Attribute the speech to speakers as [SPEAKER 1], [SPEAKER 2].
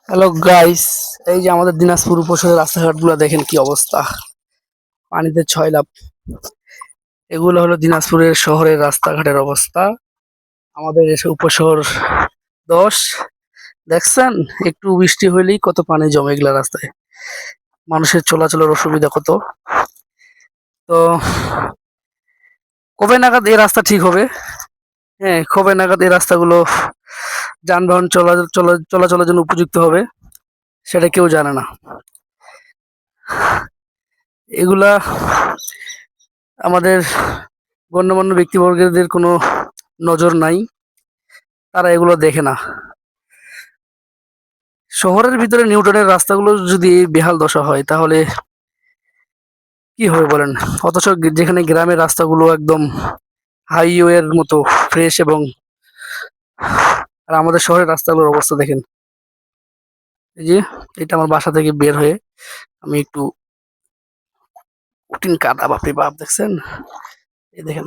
[SPEAKER 1] Hello guys, এই যে আমাদের দিনাজপুর উপশহরের রাস্তাঘাটগুলো দেখেন কি অবস্থা। পানিতে ছয় লাভ। এগুলো হলো দিনাজপুরের শহরের রাস্তাঘাটের অবস্থা। আমাদের এসে উপশহর 10 দেখছেন, একটু বৃষ্টি হইলেই কত পানি জমে এগুলা রাস্তায়। মানুষের চলাচলের অসুবিধা কত। তো কবে নাগাদ এই রাস্তা ঠিক হবে? হ্যাঁ, কবে নাগাদ এই রাস্তাগুলো যানবাহন চলাচলের জন্য উপযুক্ত হবে সেটা কেউ জানে না। এগুলা আমাদের গণ্যমান্য ব্যক্তিবর্গদের কোনো নজর নাই, তারা এগুলো দেখে না। শহরের ভিতরে নিউটনের রাস্তাগুলো যদি বেহাল দশা হয় তাহলে কি হবে বলেন। অথচ যেখানে গ্রামের রাস্তাগুলো একদম হাইওয়ের মতো ফ্রেশ, এবং আর আমাদের শহরের রাস্তাগুলোর অবস্থা দেখেন। এই যে এটা আমার বাসা থেকে বের হয়ে আমি একটু কঠিন কাদা, বাপরে বাপ, দেখছেন? এই দেখেন।